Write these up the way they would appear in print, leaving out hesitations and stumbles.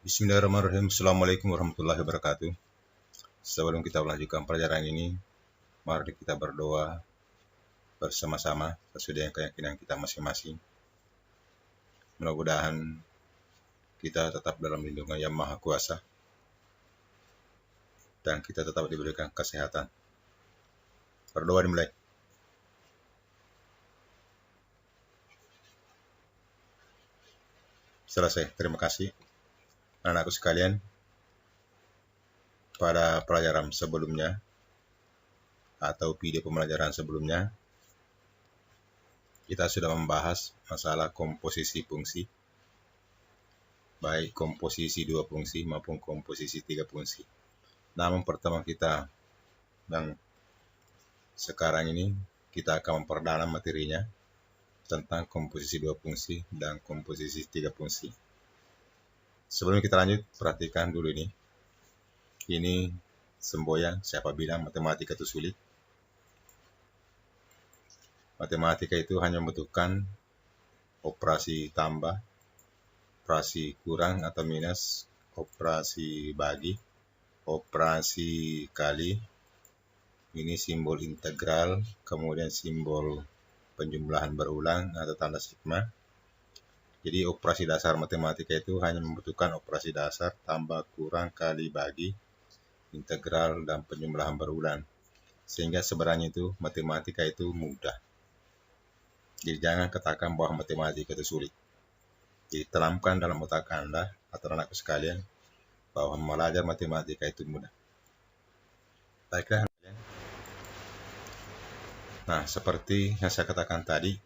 Bismillahirrahmanirrahim. Assalamualaikum warahmatullahi wabarakatuh. Sebelum kita melanjutkan pelajaran ini, mari kita berdoa bersama-sama sesuai dengan keyakinan kita masing-masing. Mudah-mudahan kita tetap dalam lindungan Yang Maha Kuasa dan kita tetap diberikan kesehatan. Berdoa dimulai. Selesai. Terima kasih. Anak-anakku sekalian, pada pelajaran sebelumnya atau video pembelajaran sebelumnya, kita sudah membahas masalah komposisi fungsi, baik komposisi 2 fungsi maupun komposisi 3 fungsi. Namun pertama kita yang sekarang ini kita akan memperdalam materinya tentang komposisi 2 fungsi dan komposisi 3 fungsi. Sebelum kita lanjut, perhatikan dulu ini. Ini semboyan, siapa bilang matematika itu sulit? Matematika itu hanya membutuhkan operasi tambah, operasi kurang atau minus, operasi bagi, operasi kali, ini simbol integral, kemudian simbol penjumlahan berulang atau tanda sigma. Jadi operasi dasar matematika itu hanya membutuhkan operasi dasar, tambah, kurang, kali, bagi, integral, dan penjumlahan berulang. Sehingga sebenarnya itu matematika itu mudah. Jadi jangan katakan bahwa matematika itu sulit. Jadi tanamkan dalam otak Anda atau anakku sekalian bahwa belajar matematika itu mudah. Baiklah. Nah, seperti yang saya katakan tadi,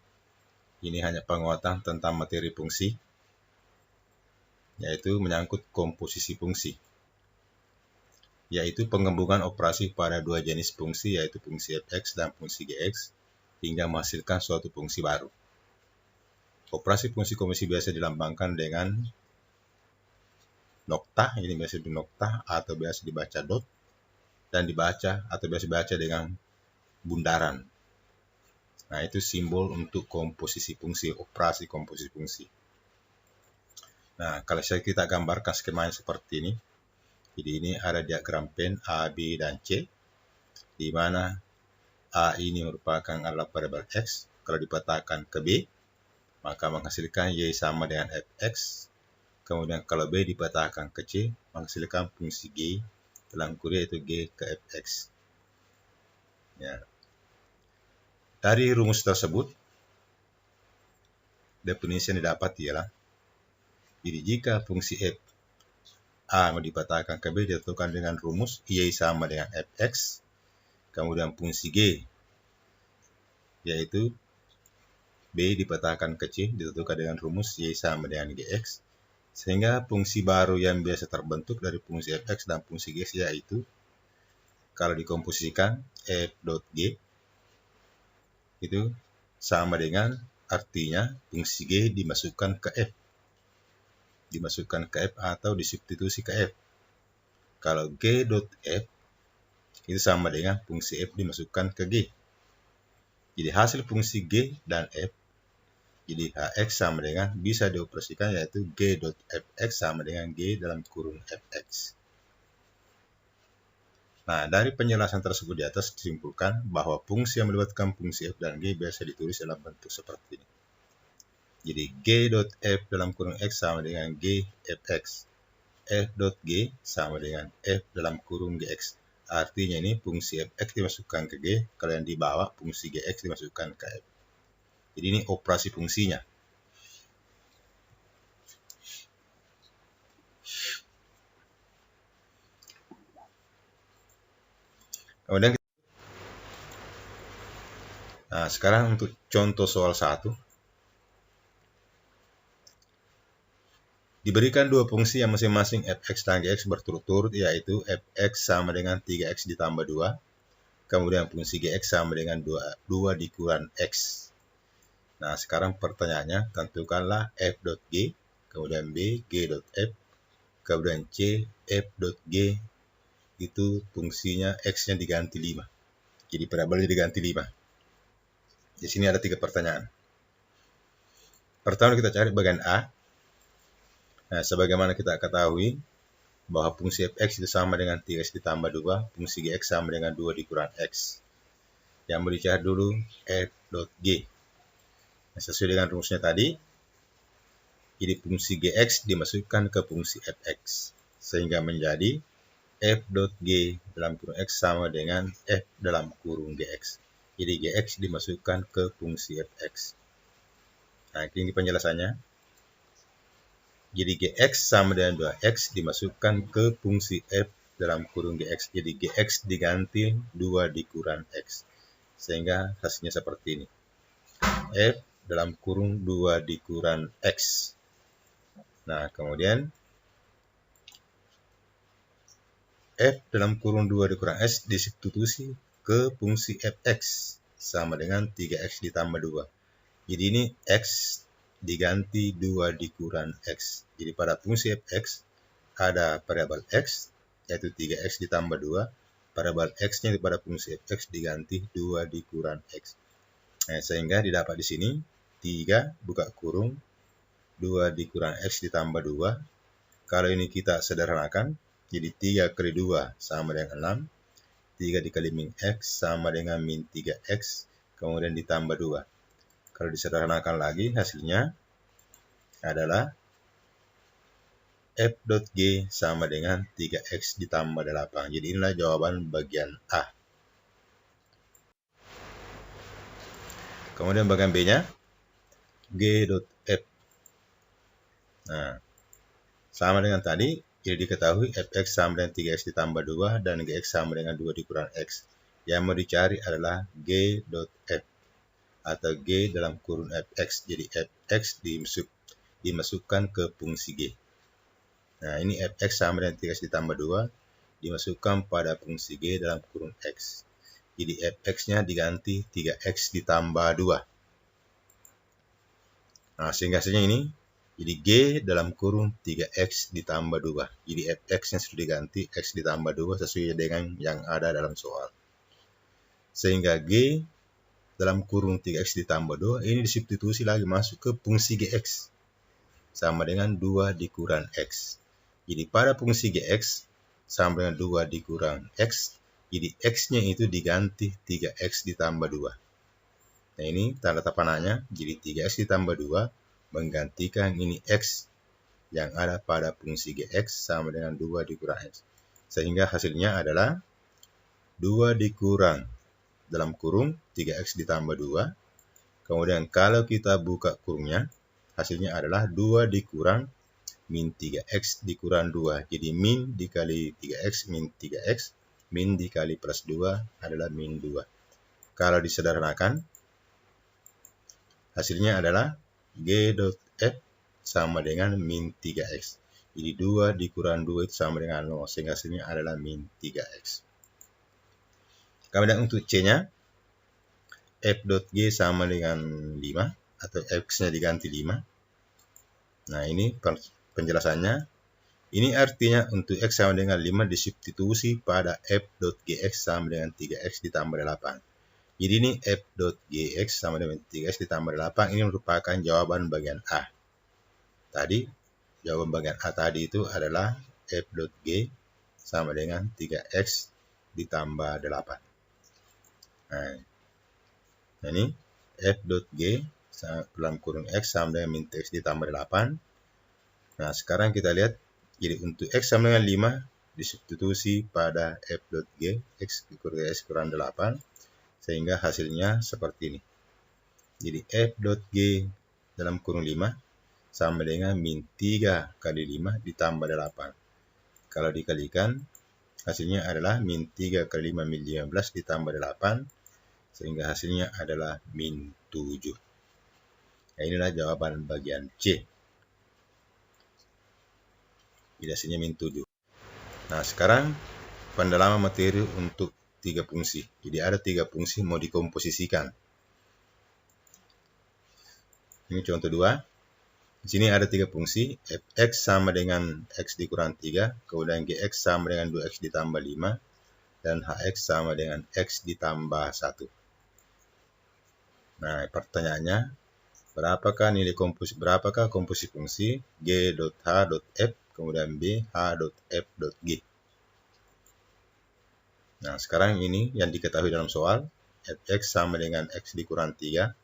ini hanya penguatan tentang materi fungsi, yaitu menyangkut komposisi fungsi, yaitu penggabungan operasi pada dua jenis fungsi, yaitu fungsi fx dan fungsi gx, hingga menghasilkan suatu fungsi baru. Operasi fungsi komposisi biasa dilambangkan dengan nokta, ini biasa di nokta atau biasa dibaca dot, dan dibaca atau biasa dibaca dengan bundaran. Nah, itu simbol untuk komposisi fungsi, operasi komposisi fungsi. Nah, kalau kita gambarkan skemanya seperti ini. Jadi ini ada diagram pen A, B, dan C, di mana A ini merupakan adalah variabel X. Kalau dipetahkan ke B, maka menghasilkan Y sama dengan Fx. Kemudian kalau B dipetahkan ke C, menghasilkan fungsi G, dalam kurung yaitu G ke Fx. Ya. Dari rumus tersebut, definisi yang didapat ialah, jadi jika fungsi f A dipetahkan ke B ditentukan dengan rumus Y sama dengan Fx, kemudian fungsi G, yaitu B dipetahkan ke C ditentukan dengan rumus Y sama dengan Gx, sehingga fungsi baru yang biasa terbentuk dari fungsi Fx dan fungsi Gx yaitu, kalau dikomposisikan f dot G, itu sama dengan artinya fungsi G dimasukkan ke F. Dimasukkan ke F atau disubstitusi ke F. Kalau G dot F itu sama dengan fungsi F dimasukkan ke G. Jadi hasil fungsi G dan F, jadi Hx sama dengan bisa dioperasikan yaitu G dot Fx sama dengan G dalam kurung Fx. Nah, dari penjelasan tersebut di atas disimpulkan bahwa fungsi yang melibatkan fungsi f dan g biasa ditulis dalam bentuk seperti ini. Jadi g dot f dalam kurung x sama dengan g fx. F dot g sama dengan f dalam kurung gx. Artinya ini fungsi fx dimasukkan ke g, kalau yang dibawa fungsi gx dimasukkan ke f. Jadi ini operasi fungsinya. Kemudian sekarang untuk contoh soal 1. Diberikan dua fungsi yang masing-masing fx dan gx berturut-turut, yaitu fx sama dengan 3x ditambah 2, kemudian fungsi gx sama dengan 2 dikurang x. Nah, sekarang pertanyaannya, tentukanlah f dot g, kemudian b, g dot f, kemudian c, f dot g, itu fungsinya x-nya diganti 5. Jadi parabolnya diganti 5. Di sini ada 3 pertanyaan. Pertama kita cari bagian A. Nah, sebagaimana kita ketahui bahwa fungsi fx itu sama dengan 3x ditambah 2, fungsi gx sama dengan 2 dikurang x. Yang mau dicari dulu f dot g. Nah, sesuai dengan rumusnya tadi, jadi fungsi gx dimasukkan ke fungsi fx, sehingga menjadi f dot g dalam kurung x sama dengan f dalam kurung gx. Jadi gx dimasukkan ke fungsi fx. Nah, ini penjelasannya. Jadi gx sama dengan 2x dimasukkan ke fungsi f dalam kurung gx. Jadi gx diganti 2 dikurang x. Sehingga hasilnya seperti ini. F dalam kurung 2 dikurang x. Nah, kemudian f dalam kurung 2 dikurang x disubstitusi ke fungsi fx sama dengan 3x ditambah 2. Jadi ini x diganti 2 dikurang x. Jadi pada fungsi fx ada variabel x, yaitu 3x ditambah 2. Variabel x-nya pada fungsi fx diganti 2 dikurang x. Nah, sehingga didapat di sini 3 buka kurung 2 dikurang x ditambah 2. Kalau ini kita sederhanakan, jadi 3 kali 2 sama dengan 6. 3 dikali min x sama dengan min 3x, kemudian ditambah 2. Kalau disederhanakan lagi, hasilnya adalah f dot g sama dengan 3x ditambah 8. Jadi inilah jawaban bagian A. Kemudian bagian B-nya, g dot f. Nah, sama dengan tadi, jadi diketahui fx sama dengan 3x ditambah 2 dan gx sama dengan 2 dikurang x. Yang mau dicari adalah g dot f atau g dalam kurung fx. Jadi fx dimasukkan ke fungsi g. Nah, ini fx sama dengan 3x ditambah 2 dimasukkan pada fungsi g dalam kurung x. Jadi fx-nya diganti 3x ditambah 2. Nah, sehingga hasilnya ini, jadi g dalam kurung 3x ditambah 2. Jadi fx-nya sudah diganti x ditambah 2 sesuai dengan yang ada dalam soal. Sehingga g dalam kurung 3x ditambah 2 ini disubstitusi lagi masuk ke fungsi gx. Sama dengan 2 dikurang x. Jadi pada fungsi gx sama dengan 2 dikurang x. Jadi x-nya itu diganti 3x ditambah 2. Nah, ini tanda panahnya. Jadi 3x ditambah 2 menggantikan ini x yang ada pada fungsi gx sama dengan 2 dikurang x. Sehingga hasilnya adalah 2 dikurang dalam kurung 3x ditambah 2. Kemudian kalau kita buka kurungnya, hasilnya adalah 2 dikurang min 3x dikurang 2. Jadi min dikali 3x min 3x, min dikali plus 2 adalah min 2. Kalau disederhanakan, hasilnya adalah g dot f sama dengan min 3x. Jadi 2 dikurang 2 itu sama dengan 0, sehingga hasilnya adalah min 3x. Kemudian untuk C-nya, f dot g sama dengan 5, atau x-nya diganti 5. Nah, ini penjelasannya. Ini artinya untuk x sama dengan 5 disubstitusi pada f dot gx sama dengan 3x ditambah 8. Jadi ini f dot gx sama dengan 3x ditambah 8. Ini merupakan jawaban bagian A. Tadi, jawaban bagian A tadi itu adalah f dot g sama dengan 3x ditambah 8. Nah, ini f dot g dalam kurung x sama dengan min x ditambah 8. Nah, sekarang kita lihat. Jadi untuk x sama dengan 5 disubstitusi pada f dot g, x dikurang x kurang 8, sehingga hasilnya seperti ini. Jadi f dot g dalam kurung 5 sama dengan min 3 kali 5 ditambah 8. Kalau dikalikan, hasilnya adalah min 3 kali 5 min 15 ditambah 8, sehingga hasilnya adalah min 7. Nah, inilah jawaban bagian C. Jadi hasilnya min 7. Nah, sekarang pendalaman materi untuk 3 fungsi. Jadi ada 3 fungsi mau dikomposisikan. Ini contoh 2. Di sini ada 3 fungsi. Fx sama dengan x dikurang 3, kemudian gx sama dengan 2x ditambah 5, dan hx sama dengan x ditambah 1. Nah, pertanyaannya, berapakah komposisi fungsi G dot H dot F, kemudian B H dot F dot G. Nah, sekarang ini yang diketahui dalam soal, fx sama dengan x dikurang 3,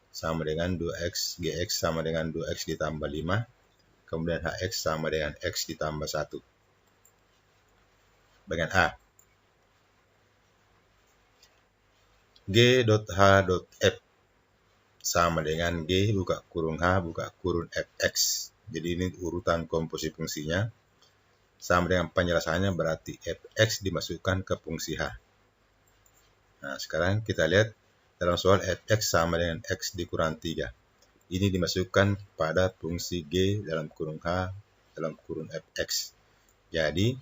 sama dengan 2x, gx sama dengan 2x ditambah 5, kemudian hx sama dengan x ditambah 1. Bagian A. G dot H dot F sama dengan G buka kurung H buka kurung fx. Jadi ini urutan komposisi fungsinya. Sama dengan penjelasannya berarti fx dimasukkan ke fungsi H. Nah, sekarang kita lihat dalam soal fx sama dengan x dikurang 3. Ini dimasukkan pada fungsi G dalam kurung H dalam kurung fx. Jadi,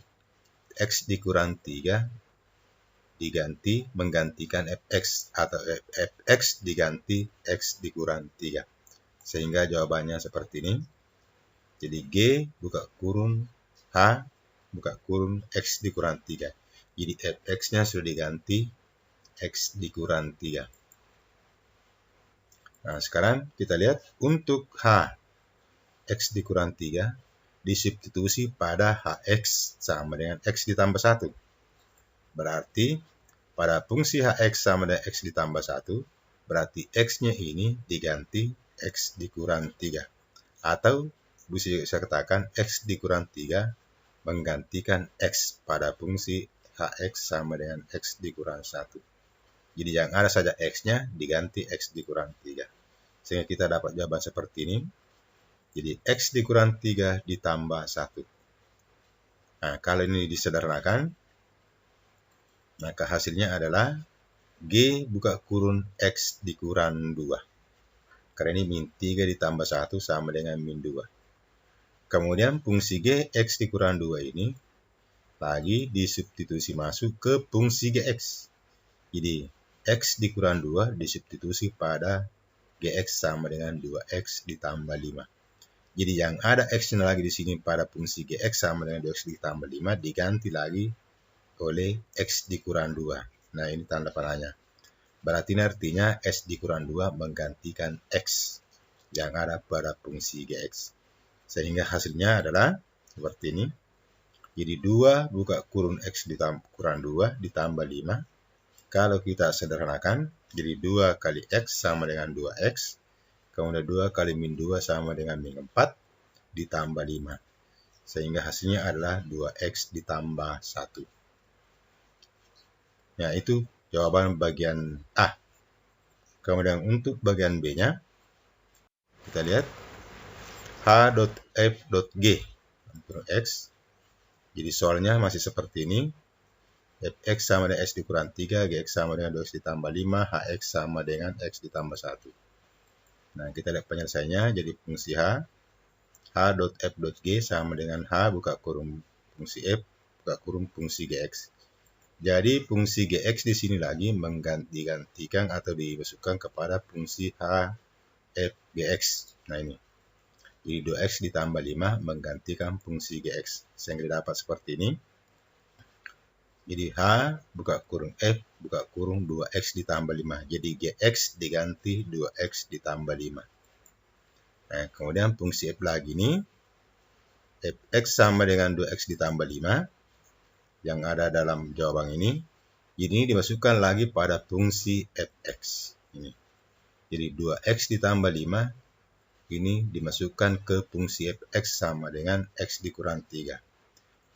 x dikurang 3 diganti menggantikan fx atau fx diganti x dikurang 3. Sehingga jawabannya seperti ini. Jadi, G buka kurung H buka kurung X dikurang 3. Jadi fx-nya sudah diganti X dikurang 3. Nah, sekarang kita lihat untuk H X dikurang 3 disubstitusi pada Hx sama dengan X ditambah 1. Berarti pada fungsi Hx sama dengan X ditambah 1, berarti X-nya ini diganti X dikurang 3. Atau bisa katakan X dikurang 3 menggantikan X pada fungsi Hx sama dengan X dikurang 1. Jadi yang ada saja X-nya diganti X dikurang 3. Sehingga kita dapat jawaban seperti ini. Jadi X dikurang 3 ditambah 1. Nah, kalau ini disederhanakan, maka hasilnya adalah G buka kurung X dikurang 2. Karena ini min 3 ditambah 1 sama dengan min 2. Kemudian fungsi G, X dikurang 2 ini lagi disubstitusi masuk ke fungsi Gx. Jadi, X dikurang 2 disubstitusi pada Gx sama dengan 2X ditambah 5. Jadi, yang ada X-nya lagi di sini pada fungsi Gx sama dengan 2X ditambah 5 diganti lagi oleh X dikurang 2. Nah, ini tanda panahnya. Berarti ini artinya X dikurang 2 menggantikan X yang ada pada fungsi Gx. Sehingga hasilnya adalah seperti ini. Jadi 2 buka kurung X kurang 2 ditambah 5. Kalau kita sederhanakan, jadi 2 kali X sama dengan 2X. Kemudian 2 kali min 2 sama dengan min 4 ditambah 5. Sehingga hasilnya adalah 2X ditambah 1. Nah, itu jawaban bagian A. Kemudian untuk bagian B-nya, kita lihat H.F.G X. Jadi soalnya masih seperti ini. Fx sama dengan X dikurang 3, Gx sama dengan 2X ditambah 5, Hx sama dengan X ditambah 1. Nah, kita lihat penyelesaiannya. Jadi fungsi H.F.G sama dengan H buka kurung fungsi F buka kurung fungsi Gx. Jadi fungsi Gx di sini lagi digantikan atau dimasukkan kepada fungsi H.F.Gx. Nah, ini. Jadi 2X ditambah 5 menggantikan fungsi Gx. Sehingga dapat seperti ini. Jadi H buka kurung F buka kurung 2X ditambah 5. Jadi Gx diganti 2X ditambah 5. Nah, kemudian fungsi F lagi ini. Fx sama dengan 2X ditambah 5. Yang ada dalam jawaban ini. Ini dimasukkan lagi pada fungsi Fx. Ini. Jadi 2X ditambah 5. Ini dimasukkan ke fungsi fx sama dengan x dikurang 3.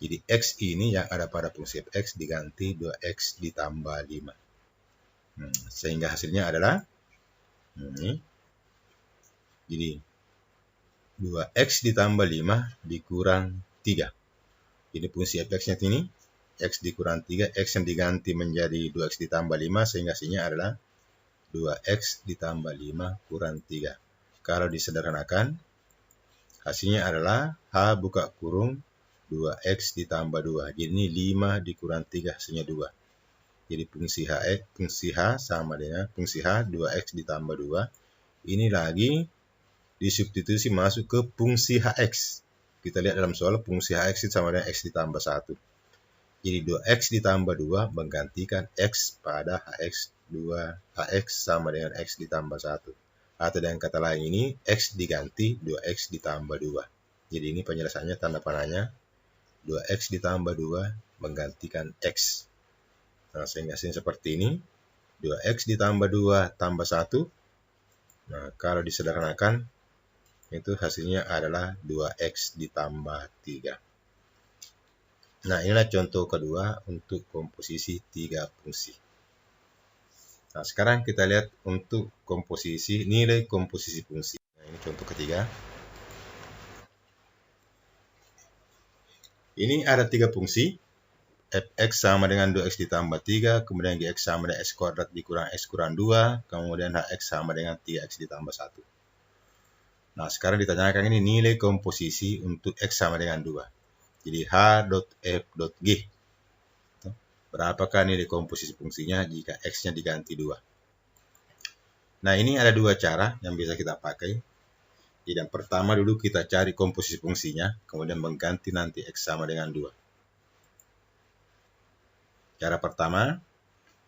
Jadi x ini yang ada pada fungsi fx diganti 2x ditambah 5. Sehingga hasilnya adalah ini. Jadi 2x ditambah 5 dikurang 3. Jadi fungsi fx-nya ini x dikurang 3, x yang diganti menjadi 2x ditambah 5 sehingga hasilnya adalah 2x ditambah 5 kurang 3. Kalau disederhanakan, hasilnya adalah H buka kurung 2X ditambah 2. Jadi ini 5 dikurang 3 hasilnya 2. Jadi fungsi H sama dengan fungsi H 2X ditambah 2. Ini lagi disubstitusi masuk ke fungsi Hx. Kita lihat dalam soal fungsi Hx sama dengan X ditambah 1. Jadi 2X ditambah 2 menggantikan X pada Hx sama dengan X ditambah 1. Atau dengan kata lain ini, X diganti 2X ditambah 2. Jadi ini penjelasannya tanda panahnya 2X ditambah 2 menggantikan X. Nah, sehingga hasilnya seperti ini. 2X ditambah 2 tambah 1. Nah, kalau disederhanakan, itu hasilnya adalah 2X ditambah 3. Nah, inilah contoh kedua untuk komposisi 3 fungsi. Nah, sekarang kita lihat untuk nilai komposisi fungsi. Nah, ini contoh ketiga. Ini ada 3 fungsi. Fx sama dengan 2x ditambah 3, kemudian gx sama dengan x kuadrat dikurang x kurang 2, kemudian hx sama dengan 3x ditambah 1. Nah, sekarang ditanyakan ini nilai komposisi untuk x sama dengan 2. Jadi h.f.g. Berapakah nilai komposisi fungsinya jika x-nya diganti 2? Nah, ini ada 2 cara yang bisa kita pakai. Jadi yang pertama dulu kita cari komposisi fungsinya, kemudian mengganti nanti x sama dengan 2. Cara pertama,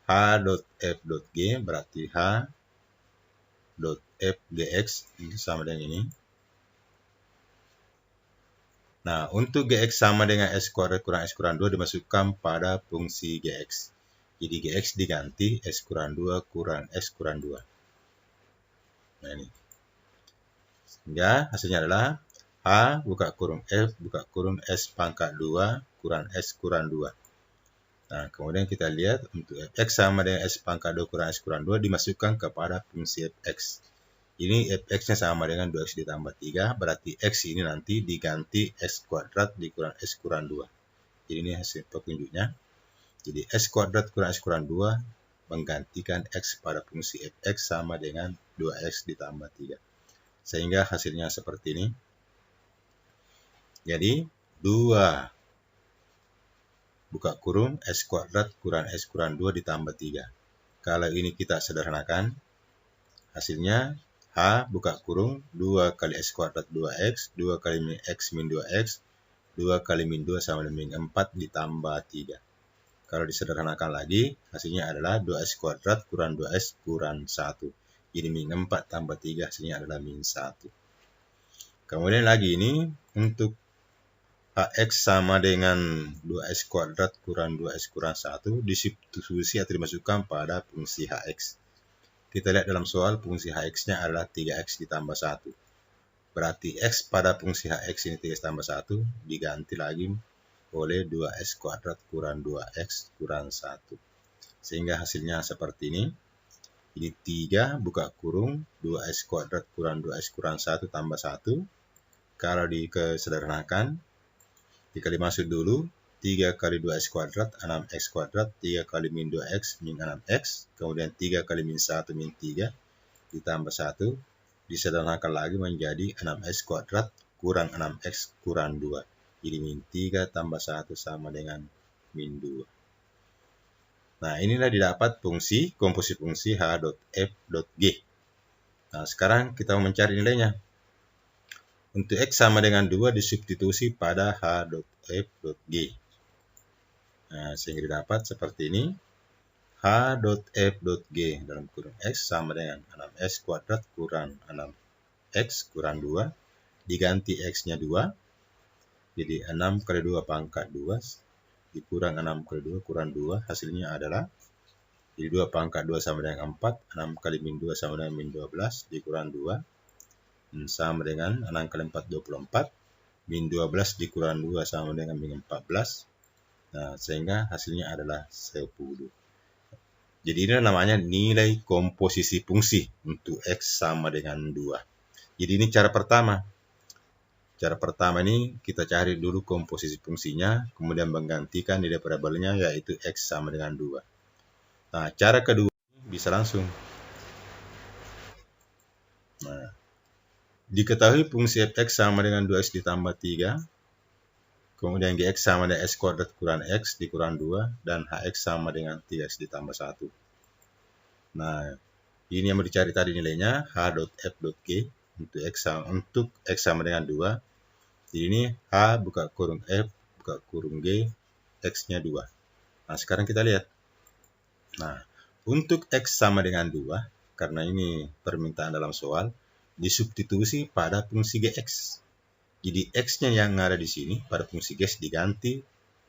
h.f.g berarti h.f.gx sama dengan ini. Nah, untuk gx sama dengan x kuadrat kurang x kurang 2 dimasukkan pada fungsi gx. Jadi gx diganti x kurang 2 kurang x kurang 2. Nah, ini. Sehingga hasilnya adalah h buka kurung f buka kurung s pangkat 2 kurang s kurang 2. Nah, kemudian kita lihat untuk fx sama dengan s pangkat 2 kurang s kurang 2 dimasukkan kepada fungsi fx. Ini fx-nya sama dengan 2x ditambah 3, berarti x ini nanti diganti x kuadrat dikurang x kurang 2. Jadi ini hasil petunjuknya. Jadi x kuadrat kurang x kurang 2 menggantikan x pada fungsi fx sama dengan 2x ditambah 3. Sehingga hasilnya seperti ini. Jadi 2 buka kurung x kuadrat kurang x kurang 2 ditambah 3. Kalau ini kita sederhanakan, hasilnya h buka kurung 2 kali x kuadrat 2x, 2 kali min x min 2x, 2 kali min 2 sama dengan min 4 ditambah 3. Kalau disederhanakan lagi, hasilnya adalah 2x kuadrat kurang 2x kurang 1. Jadi min 4 tambah 3 hasilnya adalah min 1. Kemudian lagi ini untuk hx sama dengan 2x kuadrat kurang 2x kurang 1 disubstitusi atau dimasukkan pada fungsi hx. Kita lihat dalam soal fungsi hx-nya adalah 3x ditambah 1. Berarti x pada fungsi hx ini 3x tambah 1 diganti lagi oleh 2x kuadrat kurang 2x kurang 1. Sehingga hasilnya seperti ini. Jadi 3 buka kurung 2x kuadrat kurang 2x kurang 1 tambah 1. Kalau disederhanakan, dikali masuk dulu, 3 kali 2x kuadrat, 6x kuadrat, 3 kali min 2x, min 6x, kemudian 3 kali min 1, min 3, ditambah 1, disederhanakan lagi menjadi 6x kuadrat kurang 6x kurang 2. Jadi min 3 tambah 1 sama dengan min 2. Nah, inilah didapat komposisi fungsi h.f.g. Nah, sekarang kita mau mencari nilainya. Untuk x sama dengan 2 disubstitusi pada h.f.g. Nah, sehingga didapat seperti ini. h.f.g dalam kurung x sama dengan 6x kuadrat kurang 6x kurang 2. Diganti x-nya 2. Jadi 6 kali 2 pangkat 2. Dikurang 6 kali 2 kurang 2. Hasilnya adalah jadi 2 pangkat 2 sama dengan 4. 6 kali min 2 sama dengan min 12. Dikurang 2. Sama dengan 6 kali 4, 24. Min 12 dikurang 2 sama dengan min 14. Nah, sehingga hasilnya adalah 10. Jadi ini namanya nilai komposisi fungsi untuk x sama dengan 2. Jadi ini cara pertama. Cara pertama ini kita cari dulu komposisi fungsinya, kemudian menggantikan nilai variabelnya yaitu x sama dengan 2. Nah, cara kedua bisa langsung. Nah, diketahui fungsi fx sama dengan 2x ditambah 3, kemudian gx sama dengan x kuadrat kurang x dikurang 2, dan hx sama dengan 3x ditambah 1. Nah, ini yang mau dicari tadi nilainya, h.f.g untuk x sama dengan 2. Jadi ini h buka kurung f buka kurung g, x-nya 2. Nah, sekarang kita lihat. Nah, untuk x sama dengan 2, karena ini permintaan dalam soal, disubstitusi pada fungsi Gx. Jadi X-nya yang ada di sini pada fungsi Gx diganti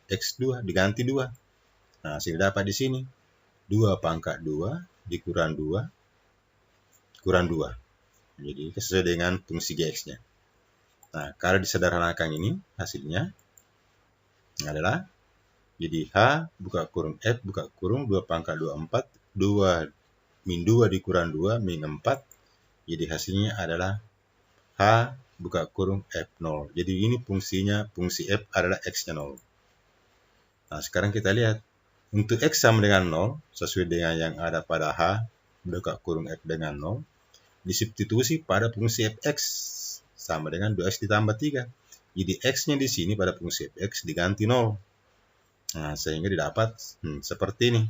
X2, diganti 2. Nah, sehingga dapat di sini 2 pangkat 2 dikurang 2, kurang 2. Jadi sesuai dengan fungsi Gx-nya. Nah, kalau disederhanakan ini, hasilnya adalah jadi H buka kurung F buka kurung 2 pangkat 2, 4, 2 min 2 dikurang 2, min 4. Jadi hasilnya adalah H buka kurung F0. Jadi ini fungsinya, fungsi F adalah X-nya 0. Nah, sekarang kita lihat. Untuk X sama dengan 0, sesuai dengan yang ada pada H buka kurung F dengan 0, disubstitusi pada fungsi Fx sama dengan 2x ditambah 3. Jadi X-nya di sini pada fungsi Fx diganti 0. Nah, sehingga didapat seperti ini.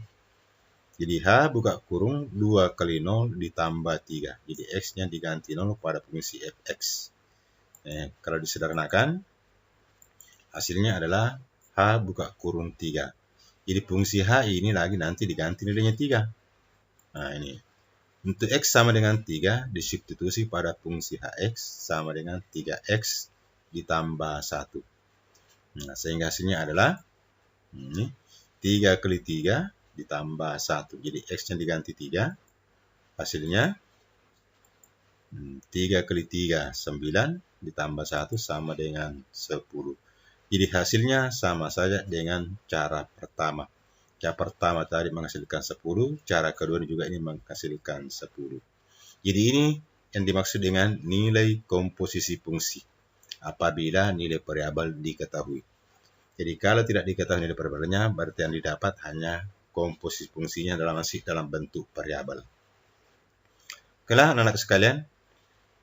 Jadi H buka kurung 2 kali 0 ditambah 3. Jadi X-nya diganti 0 pada fungsi Fx. Kalau disederhanakan, hasilnya adalah H buka kurung 3. Jadi fungsi H ini lagi nanti diganti nilainya 3. Nah, ini. Untuk X sama dengan 3, disubstitusi pada fungsi Hx sama dengan 3x ditambah 1. Nah, sehingga hasilnya adalah ini 3 kali 3 ditambah 1. Jadi X-nya diganti 3. Hasilnya 3 kali 3, 9 ditambah 1 sama dengan 10. Jadi hasilnya sama saja dengan cara pertama. Cara pertama tadi menghasilkan 10, cara kedua juga ini menghasilkan 10. Jadi ini yang dimaksud dengan nilai komposisi fungsi apabila nilai variabel diketahui. Jadi kalau tidak diketahui nilai variabelnya, berarti yang didapat hanya komposisi fungsinya dalam bentuk variabel. Oke lah anak-anak sekalian,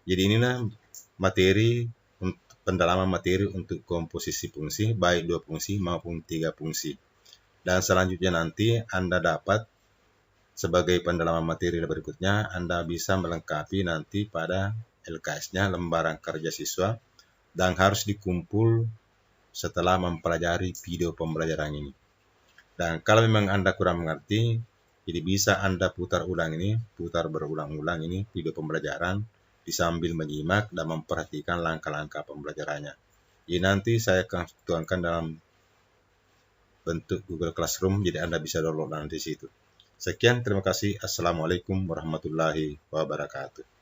jadi inilah materi, pendalaman materi untuk komposisi fungsi, baik 2 fungsi maupun 3 fungsi. Dan selanjutnya nanti Anda dapat, sebagai pendalaman materi berikutnya, Anda bisa melengkapi nanti pada LKS-nya, lembaran kerja siswa, dan harus dikumpul setelah mempelajari video pembelajaran ini. Dan kalau memang Anda kurang mengerti, jadi bisa Anda putar berulang-ulang ini video pembelajaran, disambil menyimak dan memperhatikan langkah-langkah pembelajarannya. Jadi nanti saya akan tuangkan dalam bentuk Google Classroom, jadi Anda bisa download nanti di situ. Sekian, terima kasih. Assalamualaikum warahmatullahi wabarakatuh.